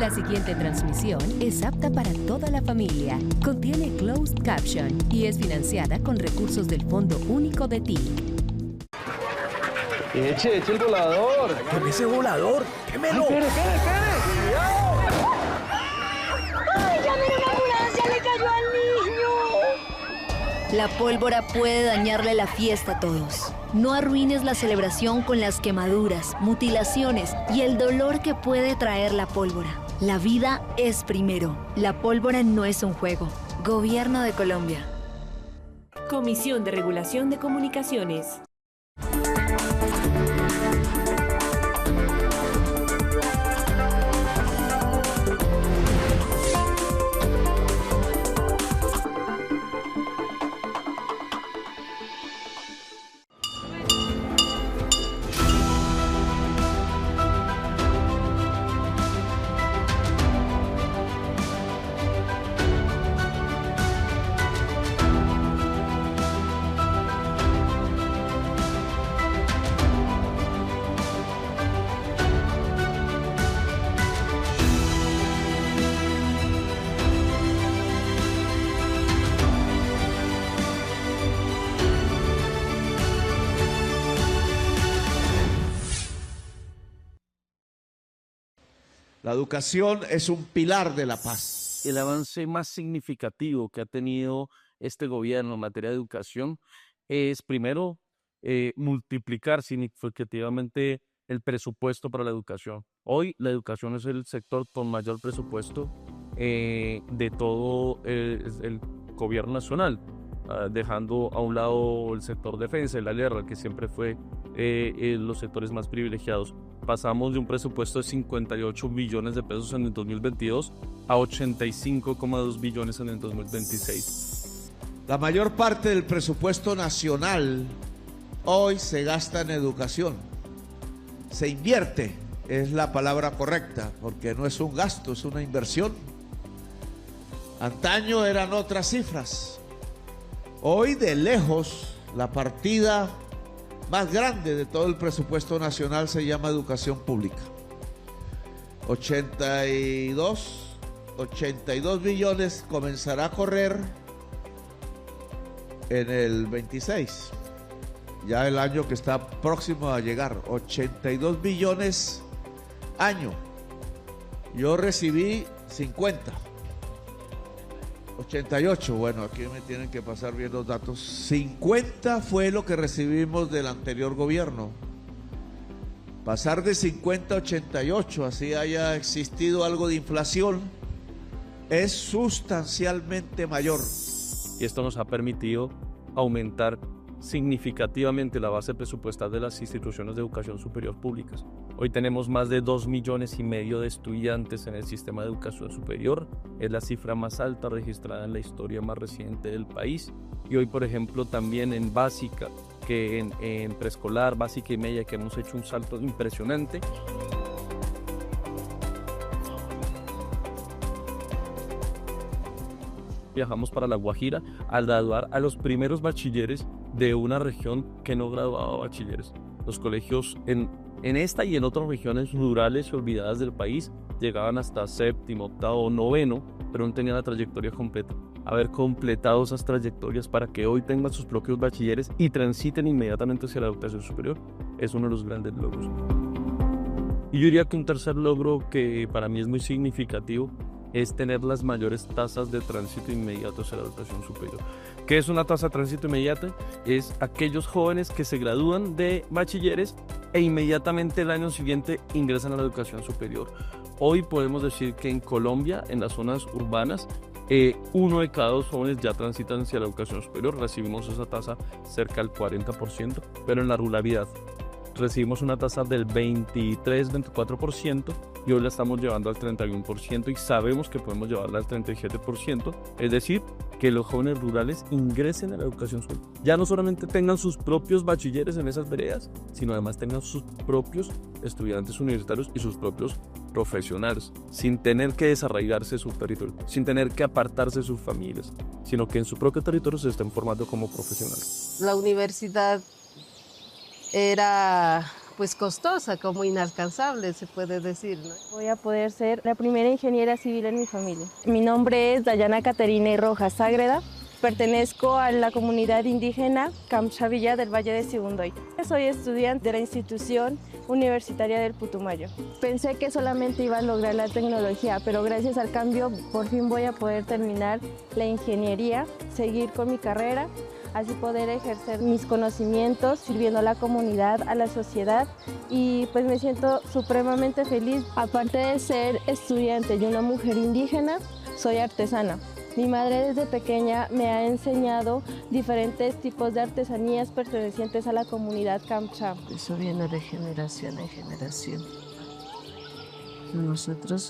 La siguiente transmisión es apta para toda la familia. Contiene closed caption y es financiada con recursos del Fondo Único de TIC. Eche el volador. ¿Qué ese volador? ¡Quémelo! ¡Espere! ¡Ay, llamen a una ambulancia! ¡Le cayó al niño! La pólvora puede dañarle la fiesta a todos. No arruines la celebración con las quemaduras, mutilaciones y el dolor que puede traer la pólvora. La vida es primero. La pólvora no es un juego. Gobierno de Colombia. Comisión de Regulación de Comunicaciones. La educación es un pilar de la paz. El avance más significativo que ha tenido este gobierno en materia de educación es, primero, multiplicar significativamente el presupuesto para la educación. Hoy la educación es el sector con mayor presupuesto de todo el gobierno nacional, dejando a un lado el sector defensa y la guerra, que siempre fue los sectores más privilegiados. Pasamos de un presupuesto de 58 billones de pesos en el 2022 a 85,2 billones en el 2026. La mayor parte del presupuesto nacional hoy se gasta en educación. Se invierte, es la palabra correcta, porque no es un gasto, es una inversión. Antaño eran otras cifras. Hoy, de lejos, la partida más grande de todo el presupuesto nacional se llama educación pública. 82 billones comenzará a correr en el 26, ya el año que está próximo a llegar. 82 billones año. Yo recibí 50. 88, bueno, aquí me tienen que pasar bien los datos. 50 fue lo que recibimos del anterior gobierno. Pasar de 50 a 88, así haya existido algo de inflación, es sustancialmente mayor. Y esto nos ha permitido aumentar significativamente la base presupuestal de las instituciones de educación superior públicas. Hoy tenemos más de 2,5 millones de estudiantes en el sistema de educación superior. Es la cifra más alta registrada en la historia más reciente del país. Y hoy, por ejemplo, también en básica, que en preescolar, básica y media, que hemos hecho un salto impresionante. Viajamos para La Guajira a graduar a los primeros bachilleres de una región que no graduaba bachilleres. Los colegios en esta y en otras regiones rurales y olvidadas del país llegaban hasta séptimo, octavo, noveno, pero no tenían la trayectoria completa. Haber completado esas trayectorias para que hoy tengan sus propios bachilleres y transiten inmediatamente hacia la educación superior es uno de los grandes logros. Y yo diría que un tercer logro que para mí es muy significativo es tener las mayores tasas de tránsito inmediato hacia la educación superior. ¿Qué es una tasa de tránsito inmediata? Es aquellos jóvenes que se gradúan de bachilleres e inmediatamente el año siguiente ingresan a la educación superior. Hoy podemos decir que en Colombia, en las zonas urbanas, 1 de cada 2 jóvenes ya transitan hacia la educación superior. Recibimos esa tasa cerca del 40%, pero en la ruralidad recibimos una tasa del 23-24% y hoy la estamos llevando al 31% y sabemos que podemos llevarla al 37%, es decir, que los jóvenes rurales ingresen a la educación superior. Ya no solamente tengan sus propios bachilleres en esas veredas, sino además tengan sus propios estudiantes universitarios y sus propios profesionales, sin tener que desarraigarse de su territorio, sin tener que apartarse de sus familias, sino que en su propio territorio se estén formando como profesionales. La universidad era pues costosa, como inalcanzable, se puede decir, ¿no? Voy a poder ser la primera ingeniera civil en mi familia. Mi nombre es Dayana Caterina Rojas Ágreda. Pertenezco a la comunidad indígena Camchavilla del Valle de Sibundoy. Soy estudiante de la institución universitaria del Putumayo. Pensé que solamente iba a lograr la tecnología, pero gracias al cambio por fin voy a poder terminar la ingeniería, seguir con mi carrera, así poder ejercer mis conocimientos sirviendo a la comunidad, a la sociedad, y pues me siento supremamente feliz. Aparte de ser estudiante y una mujer indígena, soy artesana. Mi madre desde pequeña me ha enseñado diferentes tipos de artesanías pertenecientes a la comunidad Camcha. Eso viene de generación en generación.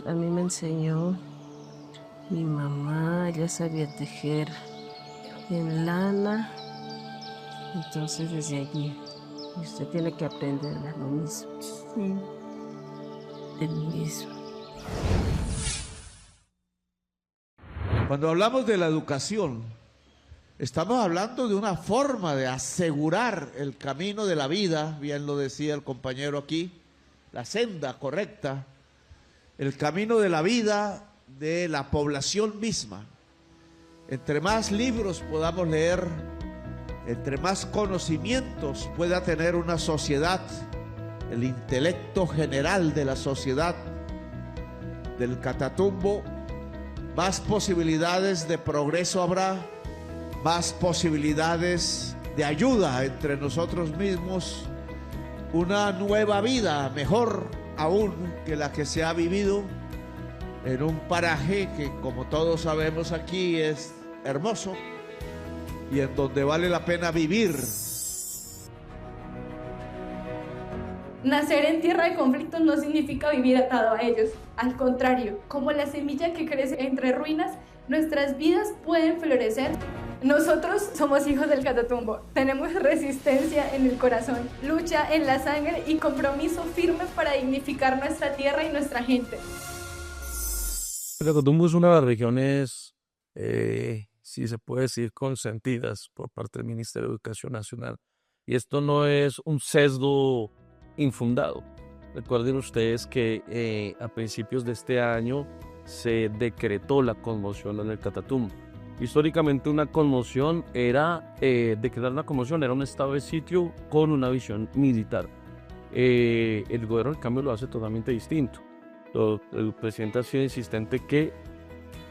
A mí me enseñó mi mamá, ella sabía tejer en lana, entonces desde allí usted tiene que aprender lo mismo. Sí. El mismo. Cuando hablamos de la educación, estamos hablando de una forma de asegurar el camino de la vida, bien lo decía el compañero aquí, la senda correcta, el camino de la vida de la población misma. Entre más libros podamos leer, entre más conocimientos pueda tener una sociedad, el intelecto general de la sociedad del Catatumbo, más posibilidades de progreso habrá, más posibilidades de ayuda entre nosotros mismos, una nueva vida mejor aún que la que se ha vivido en un paraje que, como todos sabemos aquí, es hermoso y en donde vale la pena vivir. Nacer en tierra de conflictos no significa vivir atado a ellos. Al contrario, como la semilla que crece entre ruinas, nuestras vidas pueden florecer. Nosotros somos hijos del Catatumbo. Tenemos resistencia en el corazón, lucha en la sangre y compromiso firme para dignificar nuestra tierra y nuestra gente. El Catatumbo es una de las regiones, si se puede decir, consentidas por parte del Ministerio de Educación Nacional. Y esto no es un sesgo infundado. Recuerden ustedes que a principios de este año se decretó la conmoción en el Catatumbo. Históricamente una conmoción era, decretar una conmoción era un estado de sitio con una visión militar. El gobierno en cambio lo hace totalmente distinto. El presidente ha sido insistente que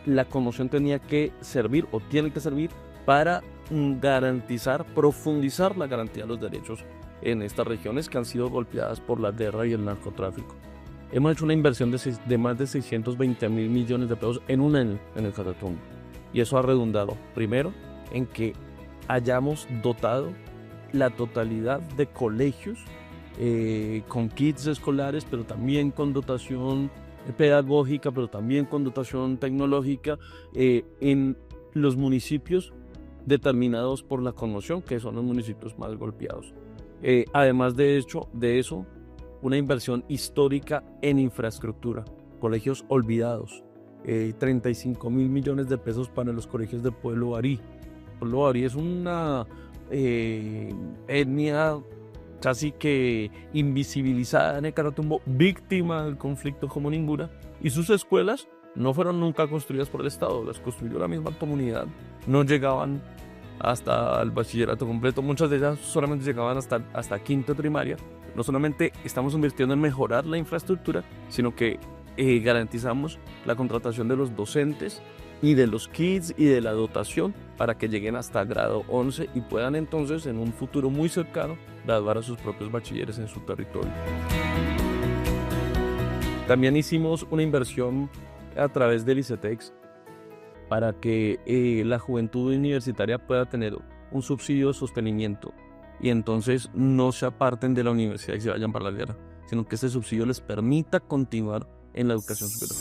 la conmoción tenía que servir o tiene que servir para garantizar, profundizar la garantía de los derechos en estas regiones que han sido golpeadas por la guerra y el narcotráfico. Hemos hecho una inversión de más de 620 mil millones de pesos en un año en el Catatumbo. Y eso ha redundado, primero, en que hayamos dotado la totalidad de colegios con kits escolares, pero también con dotación pedagógica, pero también con dotación tecnológica en los municipios determinados por la conmoción, que son los municipios más golpeados. Además de eso, una inversión histórica en infraestructura, colegios olvidados, 35 mil millones de pesos para los colegios de Pueblo Barí. Pueblo Barí es una etnia casi que invisibilizada en el Catatumbo, víctima del conflicto como ninguna, y sus escuelas no fueron nunca construidas por el Estado, las construyó la misma comunidad, no llegaban hasta el bachillerato completo, muchas de ellas solamente llegaban hasta quinto de primaria. No solamente estamos invirtiendo en mejorar la infraestructura, sino que garantizamos la contratación de los docentes y de los kits y de la dotación para que lleguen hasta grado 11 y puedan entonces en un futuro muy cercano graduar a sus propios bachilleres en su territorio. También hicimos una inversión a través del ICETEX para que la juventud universitaria pueda tener un subsidio de sostenimiento y entonces no se aparten de la universidad y se vayan para la guerra, sino que este subsidio les permita continuar en la educación superior.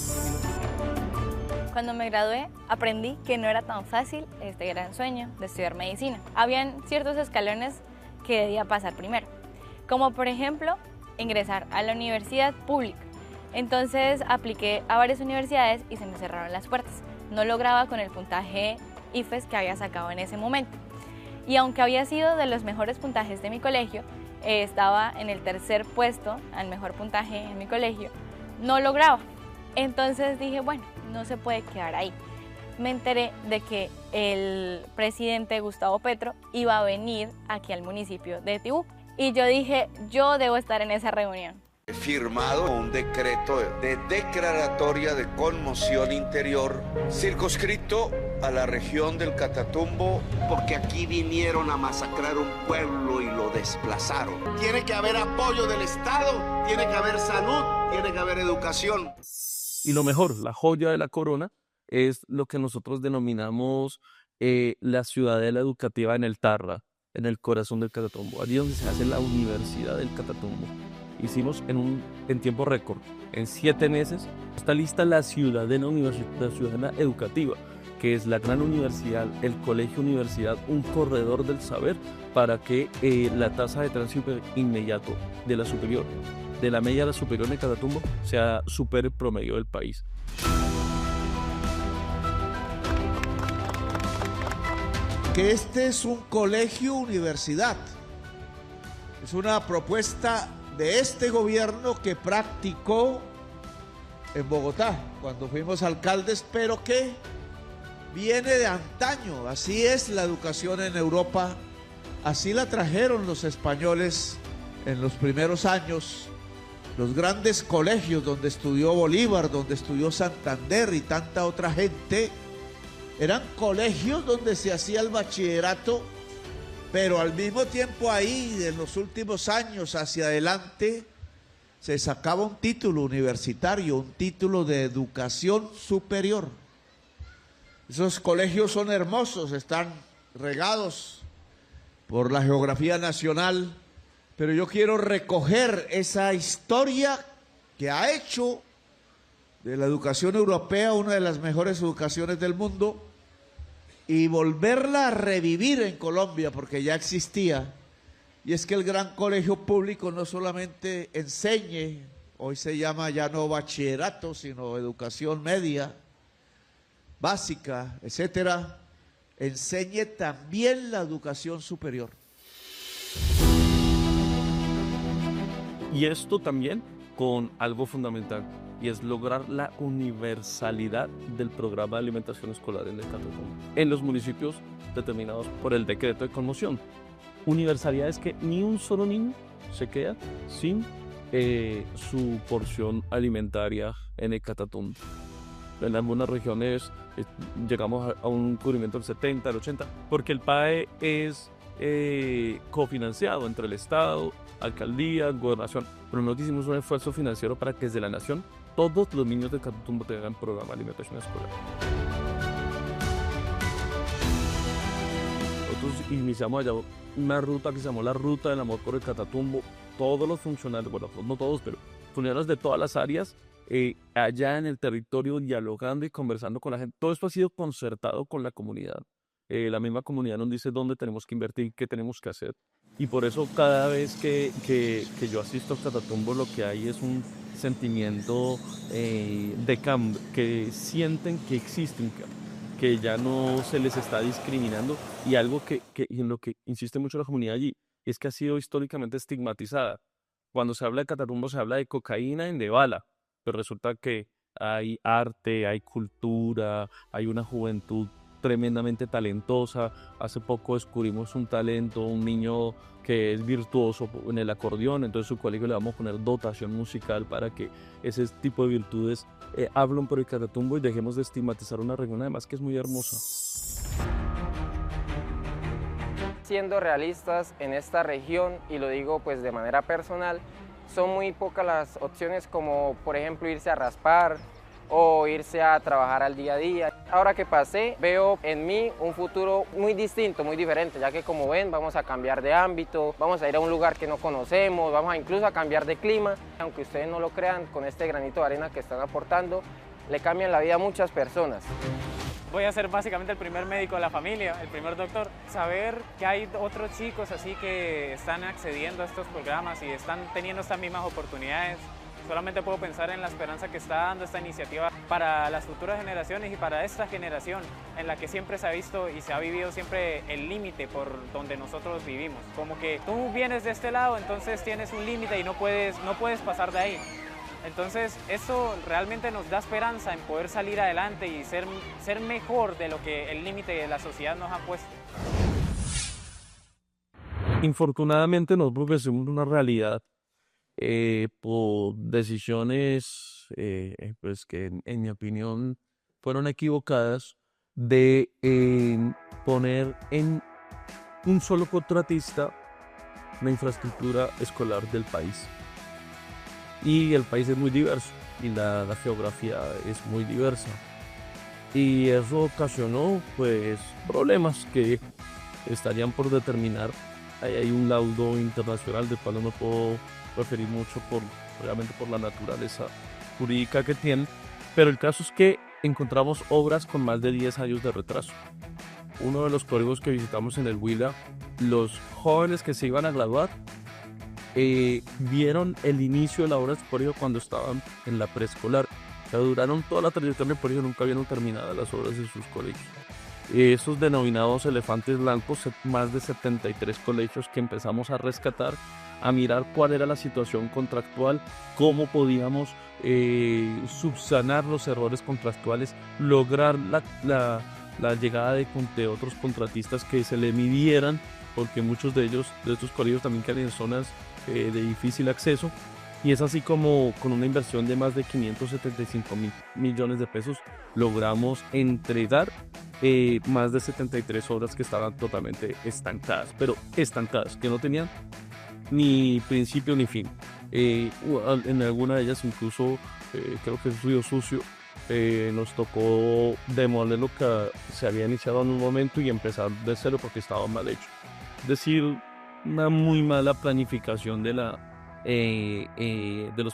Cuando me gradué, aprendí que no era tan fácil este gran sueño de estudiar medicina. Habían ciertos escalones que debía pasar primero, como por ejemplo ingresar a la universidad pública. Entonces apliqué a varias universidades y se me cerraron las puertas. No lograba con el puntaje IFES que había sacado en ese momento. Y aunque había sido de los mejores puntajes de mi colegio, estaba en el tercer puesto, al mejor puntaje en mi colegio, no lograba. Entonces dije, bueno, no se puede quedar ahí. Me enteré de que el presidente Gustavo Petro iba a venir aquí al municipio de Tibú. Y yo dije, yo debo estar en esa reunión. He firmado un decreto de declaratoria de conmoción interior circunscrito a la región del Catatumbo, porque aquí vinieron a masacrar un pueblo y lo desplazaron. Tiene que haber apoyo del Estado, tiene que haber salud, tiene que haber educación. Y lo mejor, la joya de la corona, es lo que nosotros denominamos la ciudadela educativa en el Tarra, en el corazón del Catatumbo, allí donde se hace la Universidad del Catatumbo. Hicimos en tiempo récord, en 7 meses, está lista la ciudadela educativa, que es la gran universidad, el colegio universidad, un corredor del saber para que la tasa de tránsito inmediato de la superior, de la media a la superior en el Catatumbo, sea supere el promedio del país. Que este es un colegio universidad. Es una propuesta de este gobierno que practicó en Bogotá cuando fuimos alcaldes, pero que viene de antaño. Así es la educación en Europa, así la trajeron los españoles en los primeros años. Los grandes colegios donde estudió Bolívar, donde estudió Santander y tanta otra gente, eran colegios donde se hacía el bachillerato, pero al mismo tiempo ahí, en los últimos años hacia adelante, se sacaba un título universitario, un título de educación superior. Esos colegios son hermosos, están regados por la geografía nacional, pero yo quiero recoger esa historia que ha hecho de la educación europea una de las mejores educaciones del mundo y volverla a revivir en Colombia, porque ya existía. Y es que el gran colegio público no solamente enseñe, hoy se llama ya no bachillerato, sino educación media, básica, etcétera, enseñe también la educación superior. Y esto también con algo fundamental, y es lograr la universalidad del programa de alimentación escolar en el Catatumbo, en los municipios determinados por el decreto de conmoción. Universalidad es que ni un solo niño se queda sin su porción alimentaria en el Catatumbo. En algunas regiones llegamos a un cubrimiento del 70, del 80, porque el PAE es cofinanciado entre el Estado, alcaldías, gobernación, pero nosotros hicimos un esfuerzo financiero para que desde la nación todos los niños del Catatumbo tengan programa de alimentación escolar. Nosotros iniciamos allá una ruta que se llamó la Ruta del Amor por el Catatumbo. Todos los funcionarios, bueno, no todos, pero funcionarios de todas las áreas, allá en el territorio, dialogando y conversando con la gente. Todo esto ha sido concertado con la comunidad. La misma comunidad nos dice dónde tenemos que invertir, qué tenemos que hacer. Y por eso cada vez que yo asisto a Catatumbo, lo que hay es un sentimiento de cambio, que sienten que existe un cambio, que ya no se les está discriminando, y algo y en lo que insiste mucho la comunidad allí, es que ha sido históricamente estigmatizada. Cuando se habla de Catatumbo se habla de cocaína y de bala, pero resulta que hay arte, hay cultura, hay una juventud tremendamente talentosa. Hace poco descubrimos un talento, un niño que es virtuoso en el acordeón, entonces su colegio le vamos a poner dotación musical para que ese tipo de virtudes hablen por el Catatumbo y dejemos de estigmatizar una región además que es muy hermosa. Siendo realistas, en esta región, y lo digo pues de manera personal, son muy pocas las opciones, como por ejemplo irse a raspar o irse a trabajar al día a día. Ahora que pasé, veo en mí un futuro muy distinto, muy diferente, ya que como ven, vamos a cambiar de ámbito, vamos a ir a un lugar que no conocemos, vamos a incluso a cambiar de clima. Aunque ustedes no lo crean, con este granito de arena que están aportando, le cambian la vida a muchas personas. Voy a ser básicamente el primer médico de la familia, el primer doctor. Saber que hay otros chicos así que están accediendo a estos programas y están teniendo estas mismas oportunidades, Solamente puedo pensar en la esperanza que está dando esta iniciativa para las futuras generaciones y para esta generación en la que siempre se ha visto y se ha vivido siempre el límite por donde nosotros vivimos. Como que tú vienes de este lado, entonces tienes un límite y no puedes pasar de ahí. Entonces eso realmente nos da esperanza en poder salir adelante y ser mejor de lo que el límite de la sociedad nos ha puesto. Infortunadamente nosotros vivimos una realidad por decisiones pues que en mi opinión fueron equivocadas de poner en un solo contratista la infraestructura escolar del país. Y el país es muy diverso y la geografía es muy diversa. Y eso ocasionó pues problemas que estarían por determinar. Ahí hay un laudo internacional del cual no me puedo referir mucho obviamente por la naturaleza jurídica que tienen, pero el caso es que encontramos obras con más de 10 años de retraso. Uno de los colegios que visitamos en el Huila, los jóvenes que se iban a graduar vieron el inicio de la obra del colegio cuando estaban en la preescolar. O sea, duraron toda la trayectoria del colegio, nunca habían terminado las obras de sus colegios. Esos denominados elefantes blancos, más de 73 colegios que empezamos a rescatar, a mirar cuál era la situación contractual, cómo podíamos subsanar los errores contractuales, lograr la llegada de otros contratistas que se le midieran, porque muchos de estos colegios también quedan en zonas de difícil acceso, y es así como con una inversión de más de 575 millones de pesos logramos entregar más de 73 obras que estaban totalmente estancadas, que no tenían ni principio ni fin. En alguna de ellas incluso creo que es Río Sucio, nos tocó demoler lo que se había iniciado en un momento y empezar de cero porque estaba mal hecho. Es decir, una muy mala planificación de los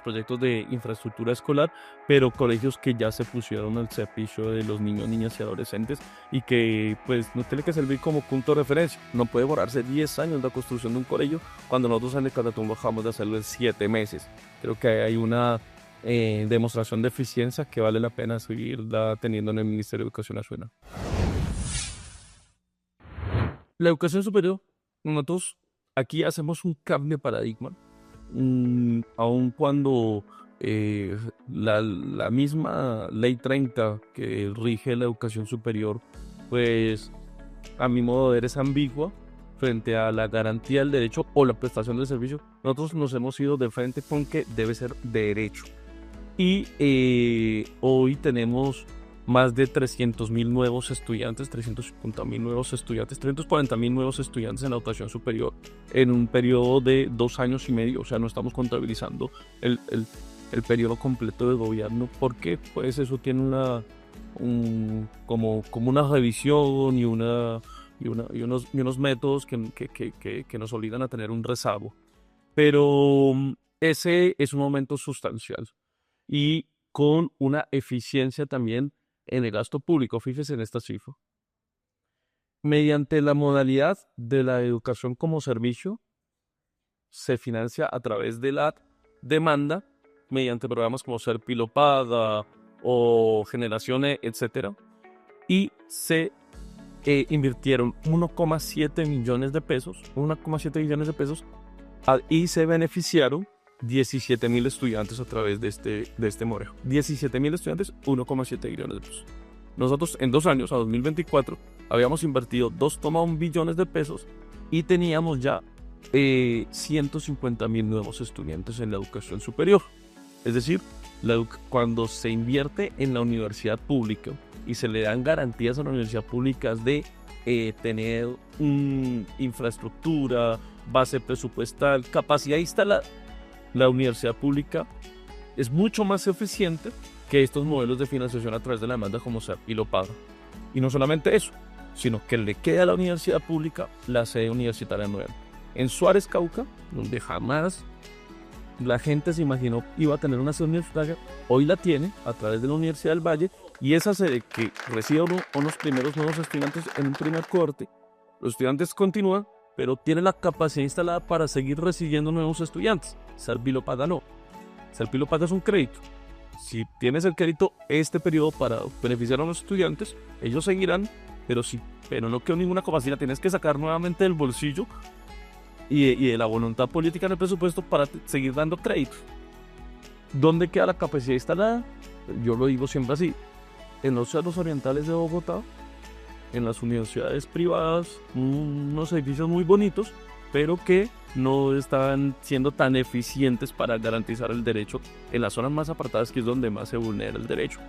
proyectos de infraestructura escolar, pero colegios que ya se pusieron al servicio de los niños, niñas y adolescentes y que pues nos tiene que servir como punto de referencia. No puede demorarse 10 años la construcción de un colegio cuando nosotros en el Catatumbo dejamos de hacerlo en 7 meses. Creo que hay una demostración de eficiencia que vale la pena seguirla teniendo en el Ministerio de Educación Nacional. La educación superior, nosotros aquí hacemos un cambio de paradigma, aun cuando la misma Ley 30 que rige la educación superior, pues a mi modo de ver es ambigua frente a la garantía del derecho o la prestación del servicio. Nosotros nos hemos ido de frente con que debe ser derecho. Y hoy tenemos más de 300.000 nuevos estudiantes, 350.000 nuevos estudiantes, 340.000 nuevos estudiantes en la educación superior en un periodo de 2 años y medio. O sea, no estamos contabilizando el periodo completo de gobierno, porque pues eso tiene como una revisión y unos métodos que nos obligan a tener un rezago. Pero ese es un aumento sustancial y con una eficiencia también en el gasto público. Fíjese en esta cifra. Mediante la modalidad de la educación como servicio, se financia a través de la demanda, mediante programas como Ser Pilopada o Generaciones, etc. Y se invirtieron 1,7 millones de pesos, y se beneficiaron 17.000 estudiantes a través de este modelo. 17.000 estudiantes, 1,7 billones de pesos. Nosotros en 2 años, a 2024, habíamos invertido 2,1 billones de pesos y teníamos ya 150.000 nuevos estudiantes en la educación superior. Es decir, cuando se invierte en la universidad pública y se le dan garantías a la universidad pública de tener infraestructura, base presupuestal, capacidad instalada, la universidad pública es mucho más eficiente que estos modelos de financiación a través de la demanda como Ser Pilopada. Y no solamente eso, sino que le queda a la universidad pública la sede universitaria nueva. En Suárez, Cauca, donde jamás la gente se imaginó iba a tener una sede universitaria, hoy la tiene a través de la Universidad del Valle, y esa sede que recibe unos primeros nuevos estudiantes en un primer corte, los estudiantes continúan, pero tiene la capacidad instalada para seguir recibiendo nuevos estudiantes. Ser Pilopada no. Serpilo paga es un crédito. Si tienes el crédito este periodo para beneficiar a los estudiantes, ellos seguirán, pero no quedó ninguna capacidad, tienes que sacar nuevamente del bolsillo y de la voluntad política en el presupuesto para seguir dando créditos. ¿Dónde queda la capacidad instalada? Yo lo digo siempre así, en los cerros orientales de Bogotá, en las universidades privadas, unos edificios muy bonitos, pero que no están siendo tan eficientes para garantizar el derecho en las zonas más apartadas, que es donde más se vulnera el derecho.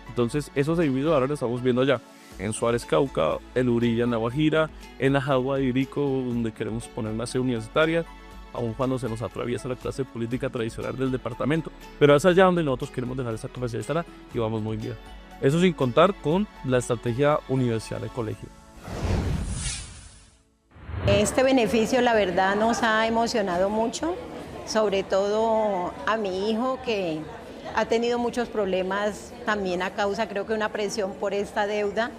Entonces, esos edificios ahora lo estamos viendo allá, en Suárez, Cauca, en Urilla, en La Guajira, en la Jagua de Ibirico, donde queremos poner una sede universitaria, aun cuando se nos atraviesa la clase política tradicional del departamento. Pero es allá donde nosotros queremos dejar esa capacidad instalada y vamos muy bien. Eso sin contar con la estrategia universidad de colegio. Este beneficio, la verdad, nos ha emocionado mucho, sobre todo a mi hijo, que ha tenido muchos problemas también a causa, creo que una presión por esta deuda.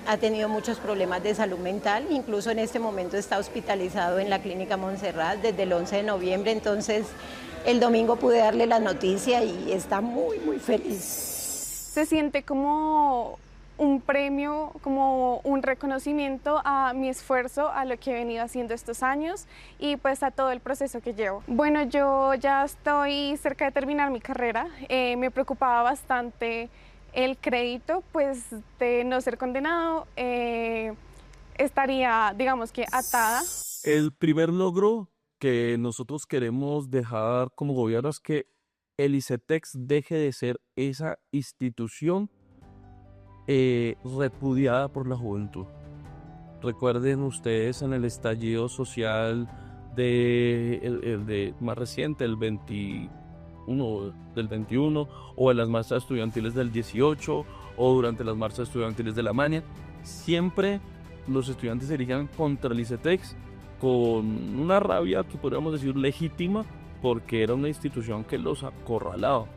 Ha tenido muchos problemas de salud mental, incluso en este momento está hospitalizado en la Clínica Montserrat desde el 11 de noviembre, entonces el domingo pude darle la noticia y está muy, muy feliz. Se siente como un premio, como un reconocimiento a mi esfuerzo, a lo que he venido haciendo estos años y pues a todo el proceso que llevo. Bueno, yo ya estoy cerca de terminar mi carrera, me preocupaba bastante el crédito, pues de no ser condenado, estaría, digamos que atada. El primer logro que nosotros queremos dejar como gobierno es que el ICETEX deje de ser esa institución repudiada por la juventud. Recuerden ustedes en el estallido social de más reciente, del 21, o en las marchas estudiantiles del 18, o durante las marchas estudiantiles de la Mania, siempre los estudiantes se dirigían contra el ICETEX con una rabia que podríamos decir legítima, porque era una institución que los acorralaba,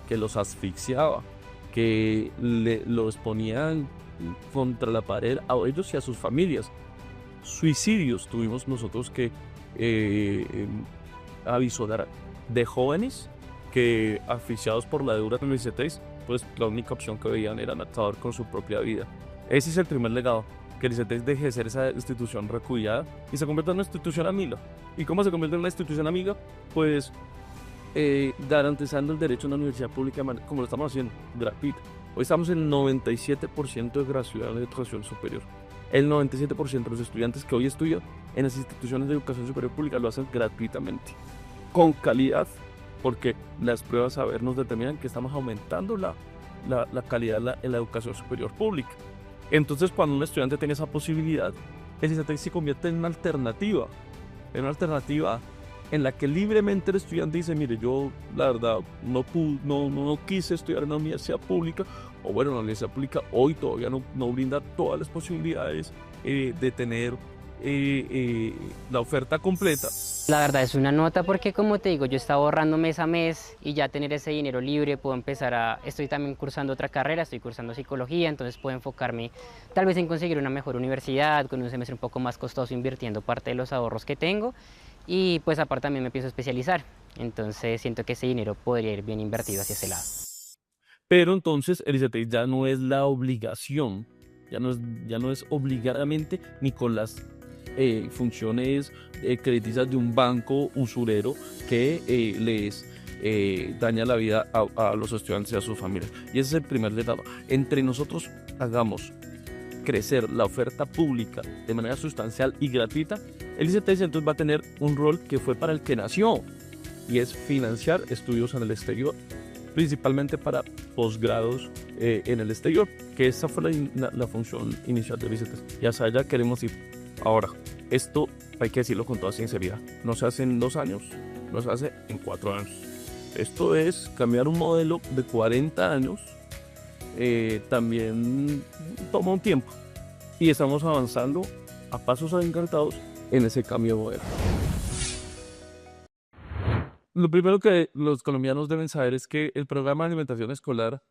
que los asfixiaba, que los ponían contra la pared a ellos y a sus familias. Suicidios tuvimos nosotros que avisorar de jóvenes que, asfixiados por la deuda del ICETEX, pues la única opción que veían era acabar con su propia vida. Ese es el primer legado, que el ICETEX deje de ser esa institución repudiada y se convierta en una institución amiga. ¿Y cómo se convierte en una institución amiga? Pues garantizando el derecho a una universidad pública, como lo estamos haciendo, gratuita. Hoy estamos en el 97% de gratuidad de educación superior. El 97% de los estudiantes que hoy estudian en las instituciones de educación superior pública lo hacen gratuitamente, con calidad, porque las pruebas saber nos determinan que estamos aumentando la calidad en la educación superior pública. Entonces, cuando un estudiante tiene esa posibilidad, el ICETEX se convierte en una alternativa en la que libremente el estudiante dice: mire, yo la verdad no quise estudiar en una universidad pública, o bueno, la universidad pública hoy todavía no brinda todas las posibilidades de tener la oferta completa. La verdad es una nota porque, como te digo, yo estaba ahorrando mes a mes y ya tener ese dinero libre puedo empezar estoy también cursando otra carrera, estoy cursando psicología, entonces puedo enfocarme tal vez en conseguir una mejor universidad, con un semestre un poco más costoso, invirtiendo parte de los ahorros que tengo, y pues aparte también me empiezo a especializar, entonces siento que ese dinero podría ir bien invertido hacia ese lado. Pero entonces el ICETEX ya no es la obligación, ya no es obligadamente ni con las funciones crediticias de un banco usurero que les daña la vida a los estudiantes y a sus familias. Y ese es el primer legado. Entre nosotros hagamos crecer la oferta pública de manera sustancial y gratuita, el ICETEX entonces va a tener un rol que fue para el que nació, y es financiar estudios en el exterior, principalmente para posgrados en el exterior, que esa fue la función inicial del ICETEX. Y hacia allá queremos ir. Ahora, esto hay que decirlo con toda sinceridad, no se hace en 2 años, no se hace en 4 años. Esto es cambiar un modelo de 40 años, también toma un tiempo, y estamos avanzando a pasos agigantados en ese cambio de modelo. Lo primero que los colombianos deben saber es que el programa de alimentación escolar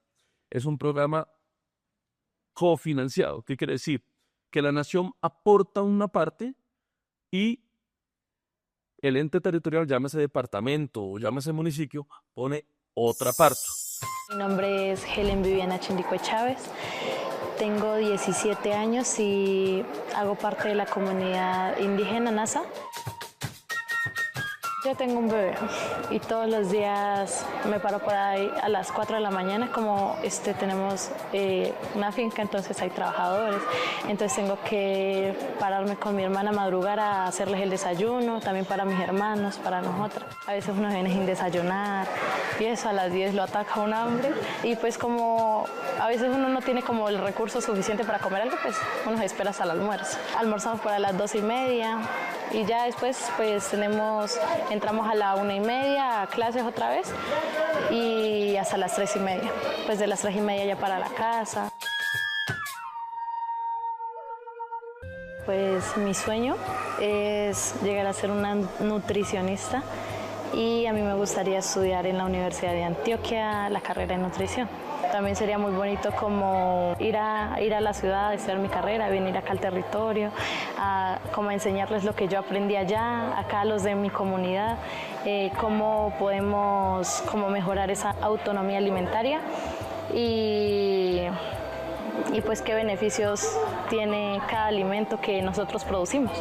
es un programa cofinanciado. ¿Qué quiere decir? Que la nación aporta una parte y el ente territorial, llámese departamento o llámese municipio, pone otra parte. Mi nombre es Helen Viviana Chindico Chávez, tengo 17 años y hago parte de la comunidad indígena Nasa. Yo tengo un bebé y todos los días me paro por ahí a las 4 de la mañana, como tenemos una finca, entonces hay trabajadores, entonces tengo que pararme con mi hermana, madrugar a hacerles el desayuno, también para mis hermanos, para nosotras. A veces uno viene sin desayunar y eso a las 10 lo ataca un hambre y pues como a veces uno no tiene como el recurso suficiente para comer algo, pues uno se espera hasta el almuerzo. Almorzamos para las 2:30 y ya después pues entramos a la 1:30 a clases otra vez y hasta las 3:30. Pues de las 3:30 ya para la casa. Pues mi sueño es llegar a ser una nutricionista y a mí me gustaría estudiar en la Universidad de Antioquia la carrera de nutrición. También sería muy bonito como ir a la ciudad, estudiar mi carrera, venir acá al territorio, como a enseñarles lo que yo aprendí allá, acá a los de mi comunidad, cómo podemos mejorar esa autonomía alimentaria y pues qué beneficios tiene cada alimento que nosotros producimos.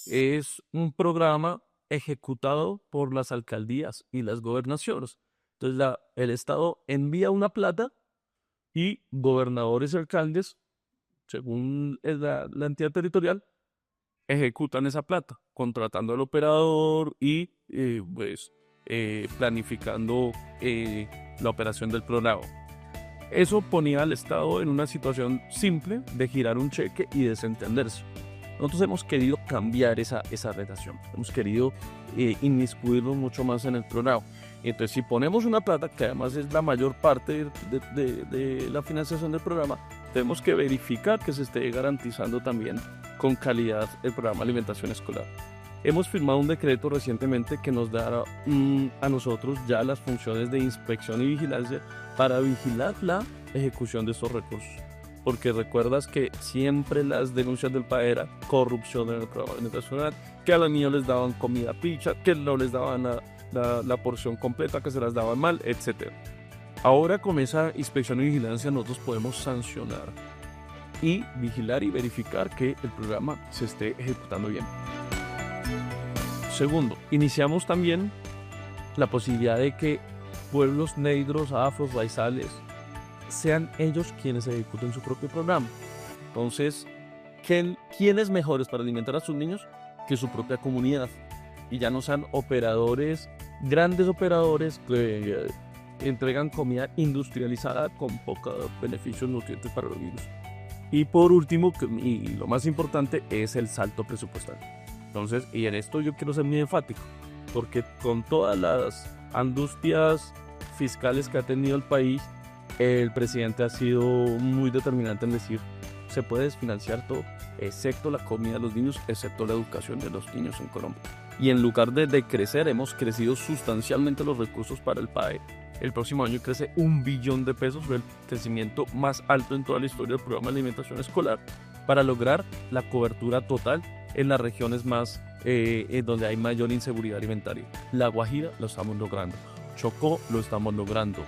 Es un programa ejecutado por las alcaldías y las gobernaciones. Entonces el Estado envía una plata y gobernadores y alcaldes, según la entidad territorial, ejecutan esa plata, contratando al operador y planificando la operación del programa. Eso ponía al Estado en una situación simple de girar un cheque y desentenderse. Nosotros hemos querido cambiar esa relación, hemos querido inmiscuirnos mucho más en el programa. Entonces, si ponemos una plata, que además es la mayor parte de la financiación del programa, tenemos que verificar que se esté garantizando también con calidad el programa de alimentación escolar. Hemos firmado un decreto recientemente que nos da a nosotros ya las funciones de inspección y vigilancia para vigilar la ejecución de estos recursos. Porque recuerdas que siempre las denuncias del PAE era corrupción en el programa de alimentación escolar, que a los niños les daban comida picha, que no les daban la porción completa, que se las daban mal, etc. Ahora con esa inspección y vigilancia nosotros podemos sancionar y vigilar y verificar que el programa se esté ejecutando bien. Segundo, iniciamos también la posibilidad de que pueblos negros, afros, raizales, sean ellos quienes ejecuten su propio programa. Entonces, ¿quiénes mejores para alimentar a sus niños que su propia comunidad? Y ya no sean operadores, grandes operadores que entregan comida industrializada con pocos beneficios nutrientes para los niños. Y por último, y lo más importante, es el salto presupuestal. Entonces, y en esto yo quiero ser muy enfático, porque con todas las angustias fiscales que ha tenido el país, el presidente ha sido muy determinante en decir, se puede desfinanciar todo, excepto la comida de los niños, excepto la educación de los niños en Colombia. Y en lugar de decrecer, hemos crecido sustancialmente los recursos para el PAE. El próximo año crece 1 billón de pesos, el crecimiento más alto en toda la historia del programa de alimentación escolar, para lograr la cobertura total en las regiones más donde hay mayor inseguridad alimentaria. La Guajira lo estamos logrando, Chocó lo estamos logrando,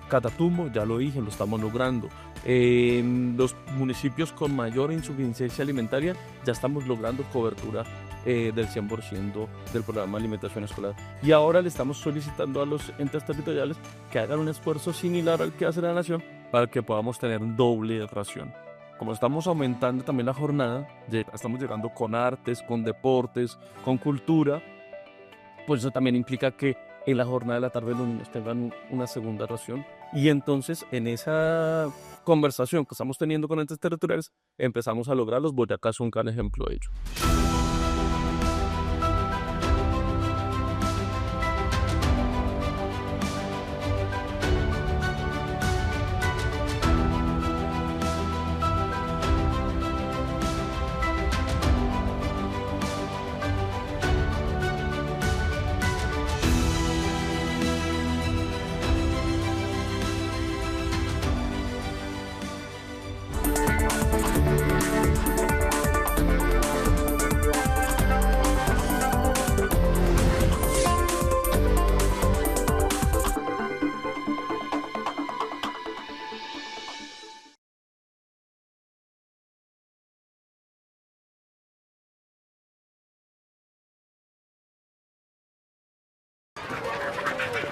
Catatumbo, ya lo dije, lo estamos logrando. Los municipios con mayor insuficiencia alimentaria ya estamos logrando cobertura del 100% del programa de alimentación escolar. Y ahora le estamos solicitando a los entes territoriales que hagan un esfuerzo similar al que hace la nación para que podamos tener doble ración. Como estamos aumentando también la jornada, estamos llegando con artes, con deportes, con cultura, pues eso también implica que en la jornada de la tarde los niños tengan una segunda ración. Y entonces en esa conversación que estamos teniendo con entes territoriales empezamos a lograrlos. Boyacá es un gran ejemplo de ello.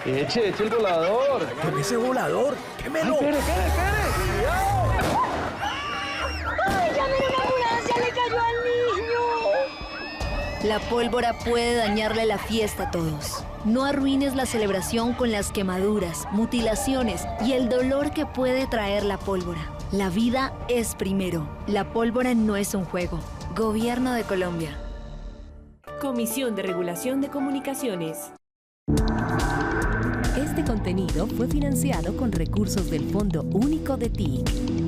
Eche el volador. ¿Qué ese volador? ¡Quémelo! Espere! ¡Cuidado! ¡Ay, llamen una ambulancia! ¡Le cayó al niño! La pólvora puede dañarle la fiesta a todos. No arruines la celebración con las quemaduras, mutilaciones y el dolor que puede traer la pólvora. La vida es primero. La pólvora no es un juego. Gobierno de Colombia. Comisión de Regulación de Comunicaciones. Este contenido fue financiado con recursos del Fondo Único de TIC.